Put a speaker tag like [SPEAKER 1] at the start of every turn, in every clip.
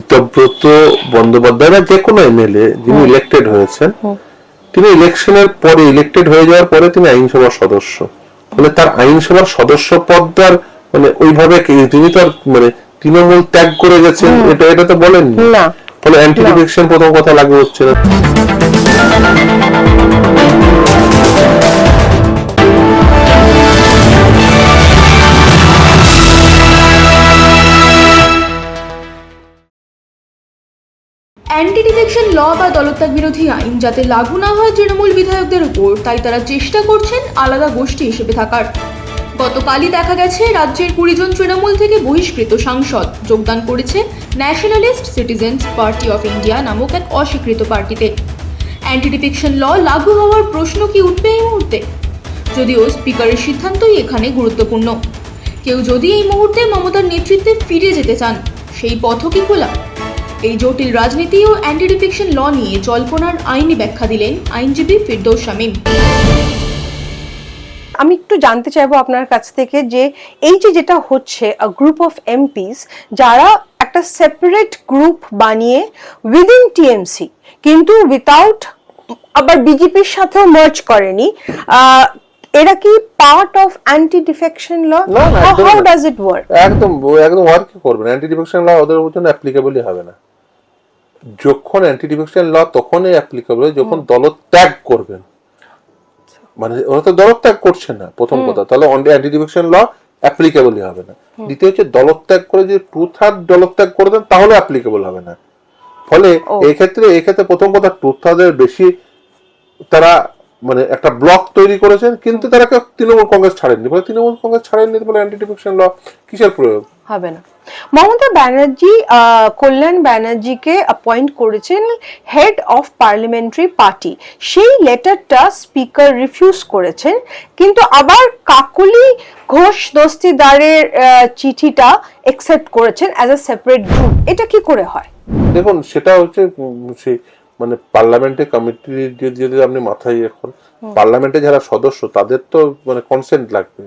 [SPEAKER 1] দেবব্রত বন্দ্যোপাধ্যায় বা যে কোনো এমএলএ যিনি ইলেক্টেড হয়েছেন, তিনি ইলেকশনের পরে ইলেক্টেড হয়ে যাওয়ার পরে তিনি আইনসভার সদস্য, মানে তার আইনসভার সদস্য পদটার মানে ওইভাবে তিনি তো আর মানে তৃণমূল ত্যাগ করে গেছেন এটা তো বলেননি, ফলে অ্যান্টি ডিফেকশন প্রথম কথা লাগু হচ্ছে না।
[SPEAKER 2] অ্যান্টি ডিফেকশন ল বা দলত্যাগ বিরোধী আইন যাতে লাগু না হয় তৃণমূল বিধায়কদের উপর, তাই তারা চেষ্টা করছেন আলাদা গোষ্ঠী হিসেবে থাকার। গতকালই দেখা গেছে রাজ্যের 20 জন তৃণমূল থেকে বহিষ্কৃত সাংসদ যোগদান করেছে nationalist citizens party of India নামক এক অস্বীকৃত পার্টিতে। অ্যান্টি ডিফেকশন ল লাগু হওয়ার প্রশ্ন কি উঠবে এই মুহূর্তে? যদিও স্পিকারের সিদ্ধান্তই এখানে গুরুত্বপূর্ণ। কেউ যদি এই মুহূর্তে মমতার নেতৃত্বে ফিরে যেতে চান, সেই পথও কি খোলা? এই জটিল রাজনীতি ও অ্যান্টি ডিফেকশন ল নিয়ে জল্পনার আইনি ব্যাখ্যা দিলেন আইনজীবী ফিরদৌস শামীম।
[SPEAKER 3] আমি একটু জানতে চাইবো আপনার কাছ থেকে যে এই যেটা হচ্ছে গ্রুপ অফ এমপিস যারা একটা সেপারেট গ্রুপ বানিয়ে উইদিন টিএমসি কিন্তু উইথাউট আবার বিজেপির সাথেও মার্জ করেনি, এরা কি part of anti defection law? How does it work?
[SPEAKER 1] একদম ওয়ার্ক করবে না। অ্যান্টি ডিফেকশন ল ওদের জন্য অ্যাপ্লিকেবলই হবে না। যখন অ্যান্টি ডিফেকশন ল তখনই অ্যাপ্লিকেবল যখন দলত্যাগ করবেন, মানে ওরা তো দলত্যাগ করছে না প্রথম কথা, তাহলে অ্যান্টি ডিফেকশন ল অ্যাপ্লিকেবলই হবে না। দ্বিতীয় হচ্ছে দলত্যাগ করে যদি 2/3 দলত্যাগ করে দেন তাহলে অ্যাপ্লিকেবল হবে না। ফলে এই ক্ষেত্রে প্রথম কথা 2/3 বেশি তারা মানে একটা ব্লক তৈরি করেছেন, কিন্তু তারা তৃণমূল কংগ্রেস ছাড়েননি, বলে তৃণমূল কংগ্রেস ছাড়েননি বলে অ্যান্টি ডিফেকশন ল কিসের প্রয়োগ
[SPEAKER 3] হবে না। মমতা ব্যানার্জি কল্যাণ ব্যানার্জিকে অ্যাপয়েন্ট করেছেন হেড অফ পার্লামেন্টারি পার্টি, সেই লেটারটা স্পিকার রিফিউজ করেছেন, কিন্তু আবার কাকলি ঘোষ দস্তিদারের চিঠিটা অ্যাকসেপ্ট করেছেন অ্যাজ আ সেপারেট গ্রুপ। এটা কি করে হয়?
[SPEAKER 1] দেখুন, সেটা হচ্ছে মানে পার্লামেন্টের কমিটি যদি আপনি মাথায় এখন পার্লামেন্টে যারা সদস্য তাদের তো মানে কনসেন্ট লাগবে।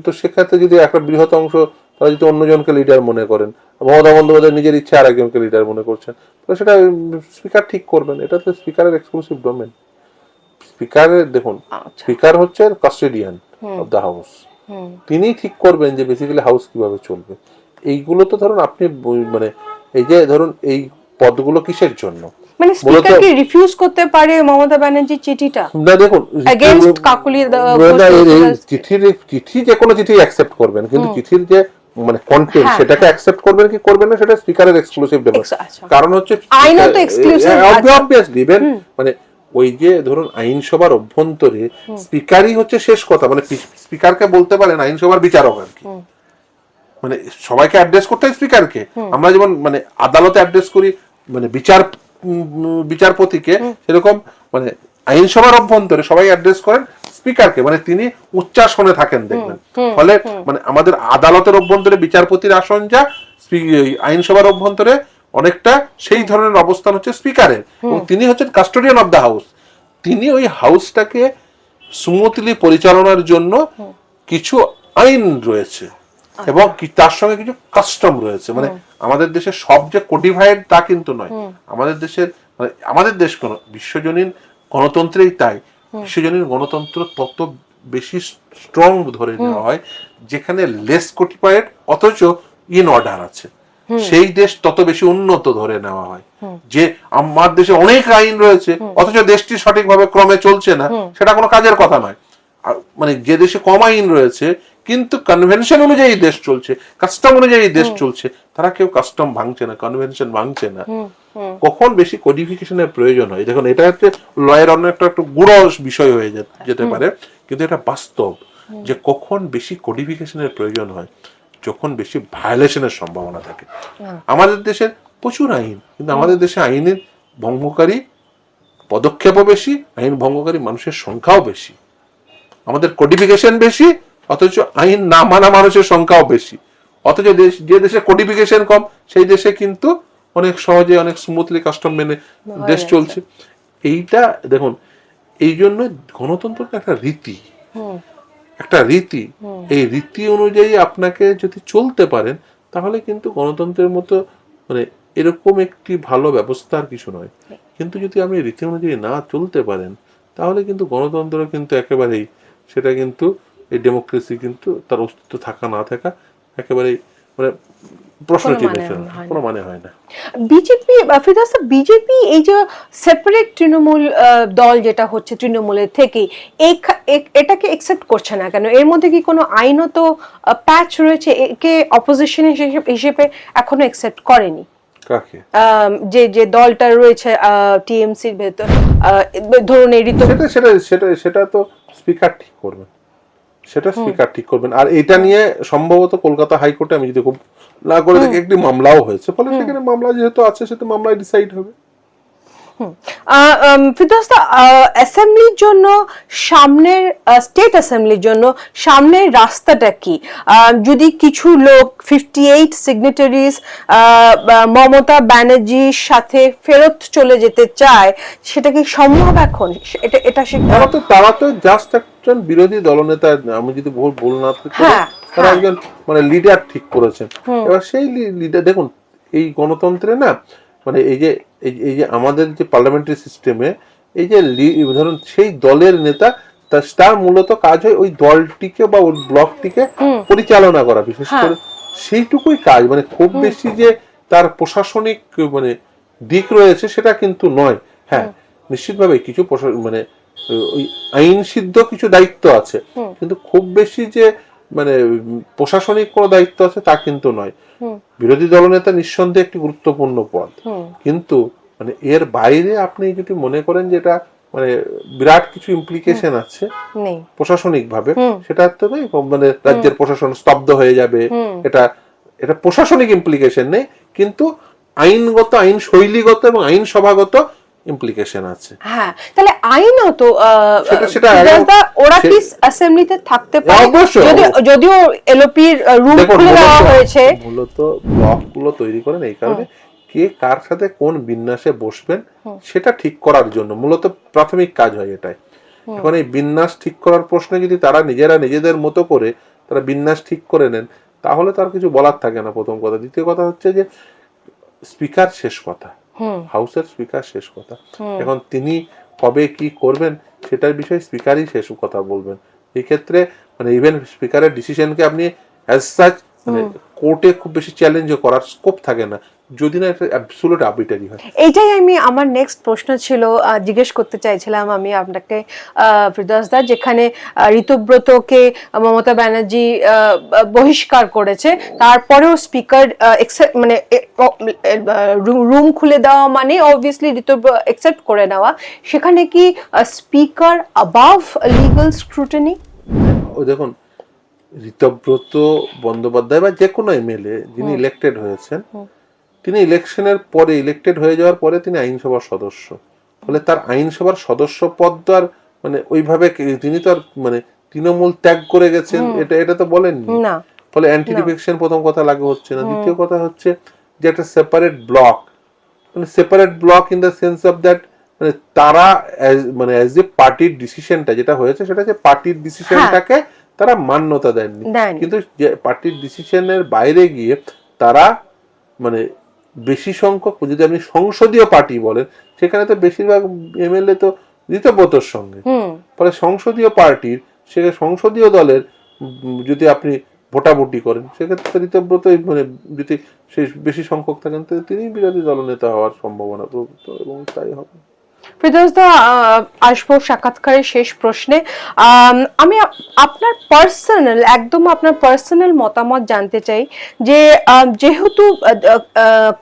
[SPEAKER 1] তো সেক্ষেত্রে যদি একটা বৃহৎ অংশ তারা যদি অন্যজনকে লিডার মনে করেন, মমতা বন্দ্যোপাধ্যায় নিজের ইচ্ছে আরেকজনকে লিডার মনে করছেন, তো সেটা স্পিকার ঠিক করবেন। এটা তো স্পিকারের এক্সক্লুসিভ ডোমেন। স্পিকারের দেখুন, স্পিকার হচ্ছে কাস্টোডিয়ান অফ দ্য হাউস, তিনি ঠিক করবেন যে বেসিক্যালি হাউস কিভাবে চলবে। এইগুলো তো ধরুন আপনি মানে এই যে ধরুন এই পদগুলো কিসের জন্য,
[SPEAKER 3] মানে স্পিকার কি রিফিউজ করতে পারে মমতা ব্যানার্জির চিঠিটা?
[SPEAKER 1] না দেখুন,
[SPEAKER 3] এগেইনস্ট কাকুলি
[SPEAKER 1] চিঠি যে কোনো চিঠি অ্যাকসেপ্ট করবেন, কিন্তু চিঠির যে মানে কন্টেন্ট সেটাকে অ্যাকসেপ্ট করবেন কি করবেন না সেটা স্পিকারের এক্সক্লুসিভ ডোমেন। কারণ হচ্ছে
[SPEAKER 3] আইনও তো এক্সক্লুসিভ,
[SPEAKER 1] অবভিয়াসলি ইভেন মানে ওই যে ধরুন আইনসভার অভ্যন্তরে স্পিকারই হচ্ছে শেষ কথা, মানে স্পিকারকে বলতে পারেন আইনসভার বিচারক আর কি, মানে সবাইকে অ্যাড্রেস করতে হয় স্পিকারকে। আমরা যেমন মানে আদালতে অ্যাড্রেস করি মানে বিচারপতিকে, সেরকম মানে আইনসভার অভ্যন্তরে সবাই অ্যাড্রেস করেন স্পিকারকে, মানে তিনি উচ্চাসনে থাকেন দেখবেন। ফলে মানে আমাদের আদালতের অভ্যন্তরে বিচারপতির আসন যা, আইনসভার অভ্যন্তরে অনেকটা সেই ধরনের অবস্থান হচ্ছে স্পিকারের, এবং তিনি হচ্ছেন কাস্টোডিয়ান অফ দ্য হাউস। তিনি ওই হাউসটাকে স্মুথলি পরিচালনার জন্য কিছু আইন রয়েছে এবং তার সঙ্গে কিছু কাস্টম রয়েছে। মানে আমাদের দেশে সব যে কোডিফাইড তা কিন্তু নয়। আমাদের দেশের মানে আমাদের দেশ কোন বিশ্বজনীন গণতন্ত্রেই তাই, বিশ্বজনীন গণতন্ত্র তত বেশি স্ট্রং ধরে নেওয়া হয় যেখানে লেস কোডিফাইড অথচ ইন অর্ডার আছে, সেই দেশ তত বেশি উন্নত ধরে নেওয়া হয়। যে আমার দেশে অনেক আইন রয়েছে অথচ দেশটি সঠিকভাবে ক্রমে চলছে না, সেটা কোনো কাজের কথা নয়। মানে যে দেশে কম আইন রয়েছে কিন্তু কনভেনশন অনুযায়ী দেশ চলছে, কাস্টম অনুযায়ী দেশ চলছে, তারা কেউ কাস্টম ভাঙছে না, কনভেনশন ভাঙছে না। কখন বেশি কোডিফিকেশনের প্রয়োজন হয়, দেখুন এটা হচ্ছে লয়ের অন্য একটা গুড় বিষয় হয়ে যেতে পারে, কিন্তু এটা বাস্তব যে কখন বেশি কোডিফিকেশনের প্রয়োজন হয়, যখন বেশি ভায়োলেশনের সম্ভাবনা থাকে। আমাদের দেশে প্রচুর আইন, কিন্তু আমাদের দেশে আইনের ভঙ্গকারী পদক্ষেপও বেশি, আইন ভঙ্গকারী মানুষের সংখ্যাও বেশি। আমাদের কোডিফিকেশন বেশি অথচ আইন না মানা মানুষের সংখ্যাও বেশি, অথচ যে দেশে কোডিফিকেশন কম সেই দেশে কিন্তু অনেক সহজে অনেক স্মুথলি কাস্টম মেনে দেশ চলছে। এইটা দেখুন, এই জন্য গণতন্ত্রটা একটা রীতি, এই রীতি অনুযায়ী আপনাকে যদি চলতে পারেন তাহলে কিন্তু গণতন্ত্রের মতো মানে এরকম একটি ভালো ব্যবস্থা আর কিছু নয়। কিন্তু যদি আপনি রীতি অনুযায়ী না চলতে পারেন, তাহলে কিন্তু গণতন্ত্র কিন্তু একেবারেই, সেটা কিন্তু এই ডেমোক্রেসি কিন্তু তার অস্তিত্ব থাকা না থাকা একেবারেই মানে প্রশ্ন চিহ্ন, কোনো মানে হয় না।
[SPEAKER 3] বিজেপি, ফিরোজ, বিজেপি এই যে সেপারেট তৃণমূল দল যেটা হচ্ছে তৃণমূলের থেকে, এটাকে একসেপ্ট করছে না কেন? এর মধ্যে কি কোনো আইনত প্যাচ রয়েছে? একে অপোজিশন হিসেবে এখনো একসেপ্ট করেনি।
[SPEAKER 1] কাকে?
[SPEAKER 3] যে যে দলটা রয়েছে টিএমসির ভেতর, ধরুন এই ঋতু,
[SPEAKER 1] সেটা তো স্পিকার ঠিক করবেন, সেটা স্পিকার ঠিক করবেন। আর এটা নিয়ে সম্ভবত কলকাতা হাইকোর্টে, আমি যদি খুব না করে দেখি, একটি মামলাও হয়েছে, ফলে সেখানে মামলা যেহেতু আছে, সেটা মামলায় ডিসাইড হবে।
[SPEAKER 3] ফিরদৌস, অ্যাসেম্বলির জন্য সামনের, স্টেট অ্যাসেম্বলির জন্য সামনের রাস্তাটা কি? যদি কিছু লোক 58 সিগনেটারিজ মমতা ব্যানার্জির সাথে ফেরত চলে যেতে চায়, সেটা কি সম্ভব এখন? এটা
[SPEAKER 1] তারা তো জাস্ট একজন বিরোধী দলনেতা, আমি যদি ভুল না করি, তারা একজন মানে লিডার ঠিক করেছেন। এবার সেই লিডার, দেখুন এই গণতন্ত্রে না, মানে এই যে আমাদের যে পার্লামেন্টারি সিস্টেমে, এই যে ধরুন সেই দলের নেতা, তার মূলত কাজ হয় ওই দলটিকে বা ওই ব্লকটিকে পরিচালনা করা, বিশেষ করে সেইটুকুই কাজ। মানে খুব বেশি যে তার প্রশাসনিক মানে দিক রয়েছে সেটা কিন্তু নয়। হ্যাঁ, নিশ্চিতভাবে কিছু মানে ওই আইন সিদ্ধ কিছু দায়িত্ব আছে, কিন্তু খুব বেশি যে মানে প্রশাসনিক কোনো দায়িত্ব আছে তা কিন্তু নয়। বিরোধী দলনেতা নিঃসন্দেহে একটি গুরুত্বপূর্ণ পদ, কিন্তু মানে এর বাইরে আপনি যদি মনে করেন যে এটা মানে বিরাট কিছু ইমপ্লিকেশন আছে প্রশাসনিক ভাবে, সেটা তো নেই। মানে রাজ্যের প্রশাসন স্তব্ধ হয়ে যাবে, এটা প্রশাসনিক ইমপ্লিকেশন নেই, কিন্তু আইনগত, আইন শৈলীগত এবং আইন সভাগত ইমপ্লিকেশন আছে।
[SPEAKER 3] হ্যাঁ, তাহলে আইনত ওরা কি অ্যাসেম্বলিতে থাকতে পারে? যদিও এলওপির রুম খুলে দেওয়া হয়েছে।
[SPEAKER 1] মূলত ব্লকগুলো তৈরি করেন এই কারণে, কে কার সাথে কোন বিন্যাসে বসবেন সেটা ঠিক করার জন্য, মূলত প্রাথমিক কাজ হয় এটাই। এখন এই বিন্যাস ঠিক করার প্রশ্নে যদি তারা নিজেরা নিজেদের মতো করে তারা বিন্যাস ঠিক করে নেন, তাহলে তার কিছু বলার থাকে না, প্রথম কথা। দ্বিতীয় কথা হচ্ছে যে স্পিকার শেষ কথা, হাউসের স্পিকার শেষ কথা। এখন তিনি কবে কি করবেন সেটার বিষয়ে স্পিকারই শেষ কথা বলবেন। এই ক্ষেত্রে মানে ইভেন স্পিকারের ডিসিশনকে আপনি অ্যাজ সাচ মানে কোর্টে খুব বেশি চ্যালেঞ্জ করার স্কোপ থাকে না, যদি না এটা অ্যাবসলিউট আরবিট্রারি হয়।
[SPEAKER 3] এইটাই আমার নেক্সট প্রশ্ন ছিল, জিজ্ঞেস করতে চাইছিলাম আমি আপনাকে, ফিরদৌস দা, যেখানে ঋতব্রতকে মমতা ব্যানার্জি বহিষ্কার করেছে, তারপরেও স্পিকার মানে রুম খুলে দেওয়া মানে অবভিয়াসলি একসেপ্ট করে নেওয়া, সেখানে কি স্পিকার অ্যাবাভ লিগ্যাল স্ক্রুটিনি?
[SPEAKER 1] ও দেখুন, ঋতব্রত বন্দ্যোপাধ্যায় বা যে কোনো এমএলএ যিনি ইলেক্টেড হয়েছেন, তিনি ইলেকশনের পরে, ইলেক্টেড হয়ে যাওয়ার পরে তিনি আইনসভার সদস্য, ফলে তার আইনসভার সদস্য পদ তো আর মানে ওইভাবে তিনি তো আর মানে তৃণমূল ত্যাগ করে গেছেন এটা তো বলেননি। ফলে অ্যান্টি ডিফেকশন প্রথম কথা লাগু হচ্ছে না। দ্বিতীয় কথা হচ্ছে যে একটা সেপারেট ব্লক, মানে separate block in the sense of that মানে তারা মানে অ্যাজ এ পার্টির ডিসিশনটা যেটা হয়েছে, সেটা হচ্ছে পার্টির ডিসিশনটাকে তারা মান্যতা দেননি, কিন্তু যে পার্টির ডিসিশনের বাইরে গিয়ে তারা মানে বেশি সংখ্যক, যদি আপনি সংসদীয় পার্টি বলেন, সেখানে তো বেশিরভাগ এমএলএ তো ঋতব্রতর সঙ্গে, ফলে সংসদীয় পার্টির, সেখানে সংসদীয় দলের যদি আপনি ভোটাভুটি করেন, সেক্ষেত্রে ঋতব্রত মানে যদি সেই বেশি সংখ্যক থাকেন, তো তিনি বিরোধী দলনেতা হওয়ার সম্ভাবনা এবং তাই হবে।
[SPEAKER 3] ফিরদৌস দা, আসবো সাক্ষাৎকারের শেষ প্রশ্নে। আমি আপনার পার্সোনাল, একদম আপনার পার্সোনাল মতামত জানতে চাই যে যেহেতু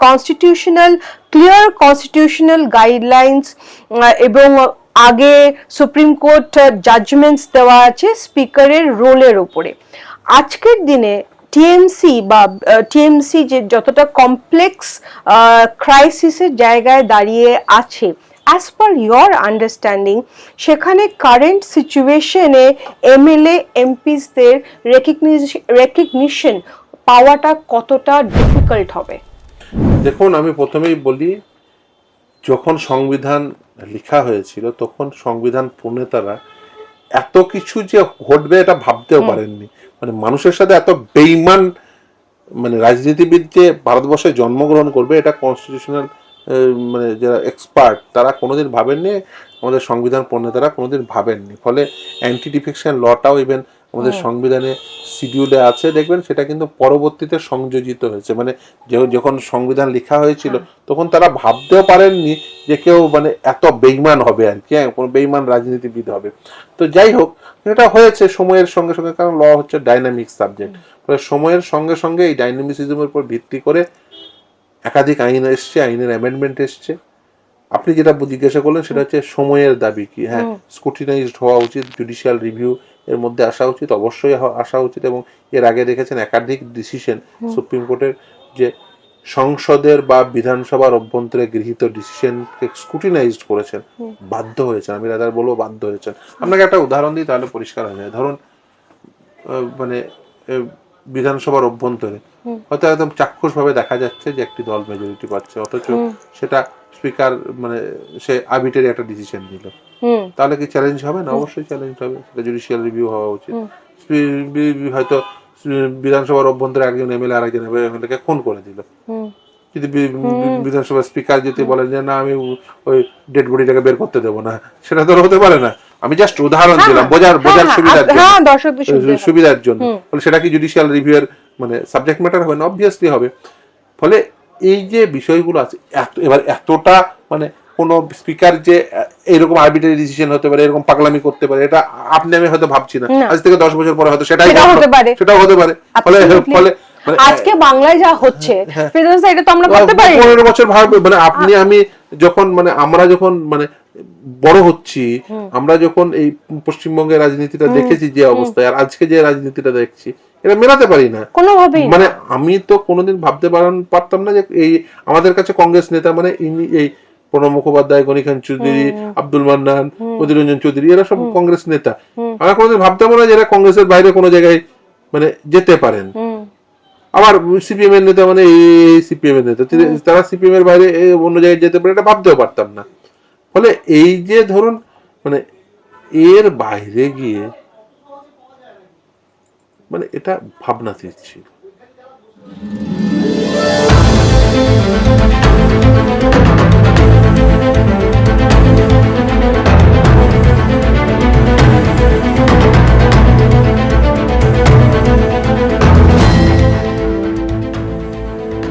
[SPEAKER 3] কনস্টিটিউশনাল, ক্লিয়ার কনস্টিটিউশনাল গাইডলাইন্স এবং আগে সুপ্রিম কোর্ট জাজমেন্টস দেওয়া আছে স্পিকারের রোলের উপরে, আজকের দিনে টিএমসি যে যতটা কমপ্লেক্স ক্রাইসিসের জায়গায় দাঁড়িয়ে আছে, as per your understanding, সেখানে কারেন্ট সিচুয়েশনে এমএলএ এমপিসদের রেকগনিশন পাওয়াটা কতটা ডিফিকাল্ট হবে?
[SPEAKER 1] দেখুন, আমি প্রথমেই বলি, যখন সংবিধান লেখা হয়েছিল তখন সংবিধান প্রণেতারা এত কিছু যে ঘটবে এটা ভাবতেও পারেননি। মানে মানুষের সাথে এত বেইমান মানে রাজনীতিবিদ যে ভারতবর্ষে জন্মগ্রহণ করবে এটা কনস্টিটিউশনাল মানে যারা এক্সপার্ট তারা কোনোদিন ভাবেননি, আমাদের সংবিধান প্রণেতারা কোনোদিন ভাবেননি। ফলে অ্যান্টি ডিফেকশন লটাও ইভেন আমাদের সংবিধানে শিডিউলে আছে, দেখবেন সেটা কিন্তু পরবর্তীতে সংযোজিত হয়েছে। মানে যখন সংবিধান লেখা হয়েছিল তখন তারা ভাবতেও পারেননি যে কেউ মানে এত বেইমান হবে আর কি, হ্যাঁ, কোনো বেইমান রাজনীতিবিদ হবে। তো যাই হোক, এটা হয়েছে সময়ের সঙ্গে সঙ্গে, কারণ ল হচ্ছে ডাইনামিক সাবজেক্ট। ফলে সময়ের সঙ্গে সঙ্গে এই ডাইনামিসিজমের উপর ভিত্তি করে একাধিক আইন এসছে, আইনের অ্যামেন্ডমেন্ট এসছে। আপনি যেটা জিজ্ঞাসা করলেন সেটা হচ্ছে সময়ের দাবি কি, হ্যাঁ, স্ক্রুটিনাইজড হওয়া উচিত, জুডিশিয়াল রিভিউ এর মধ্যে আসা উচিত, অবশ্যই আসা উচিত। এবং এর আগে দেখেছেন একাধিক ডিসিশন সুপ্রিম কোর্টের যে সংসদের বা বিধানসভার অভ্যন্তরে গৃহীত ডিসিশনকে স্ক্রুটিনাইজড করেছেন, বাধ্য হয়েছেন, আমি রাদার বলবো বাধ্য হয়েছেন। আপনাকে একটা উদাহরণ দিই তাহলে পরিষ্কার হয়ে যায়। ধরুন মানে বিধানসভার অভ্যন্তরে হয়তো একদম চাক্ষুষ ভাবে দেখা যাচ্ছে যে একটি দল মেজরিটি পাচ্ছে, অথচ সেটা স্পিকার মানে সে আরবিটারি একটা ডিসিশন নিল, তাহলে কি চ্যালেঞ্জ হবে না? অবশ্যই চ্যালেঞ্জ হবে, সেটা জুডিশিয়াল রিভিউ হওয়া উচিত। হয়তো বিধানসভার অভ্যন্তরে একজন এমএলএ আরেকজন এমএলএকে খুন করে দিল, যদি বিধানসভার স্পিকার যদি বলেন যে না আমি ওই ডেড বডিটাকে বের করতে দেবো না, সেটা তো হতে পারে না। আমি জাস্ট উদাহরণ দিলাম বোঝার সুবিধার জন্য। ফলে সেটা কি জুডিশিয়াল রিভিউ এর মানে সাবজেক্ট ম্যাটার হবে না? অবভিয়াসলি হবে। ফলে এই যে বিষয়গুলো আছে এবার এতটা মানে কোন স্পিকার যে এরকম আরবিট্রারি ডিসিশন হতে পারে, এরকম পাগলামি করতে পারে, এটা আপনি আমি হয়তো ভাবছি না, আজ থেকে 10 বছর পরে হয়তো সেটাও হতে পারে। ফলে
[SPEAKER 3] আজকে বাংলায় যা হচ্ছে এটা তো আমরা করতে পারি
[SPEAKER 1] 15 বছর ভাববে। মানে আপনি আমি যখন মানে আমরা যখন মানে বড় হচ্ছি, আমরা যখন এই পশ্চিমবঙ্গের রাজনীতিটা দেখেছি যে অবস্থায়, আর আজকে যে রাজনীতিটা দেখছি, এটা মেলাতে পারি না কোনোভাবেই। মানে আমি তো কোনোদিন ভাবতে পারতাম না যে এই আমাদের কাছে কংগ্রেস নেতা মানে এই প্রণব মুখোপাধ্যায়, গনি খান চৌধুরী, আব্দুল মান্নান, অধীর রঞ্জন চৌধুরী, এরা সব কংগ্রেস নেতা। আমরা কোনোদিন ভাবতাম না যে এরা কংগ্রেসের বাইরে কোনো জায়গায় মানে যেতে পারেন। আবার সিপিএম এর নেতা মানে এই সিপিএম এর নেতা, তারা সিপিএম এর বাইরে অন্য জায়গায় যেতে পারে, এটা ভাবতেও পারতাম না। ফলে এই যে ধরুন মানে এর বাইরে গিয়ে মানে এটা ভাবনাতীত ছিল।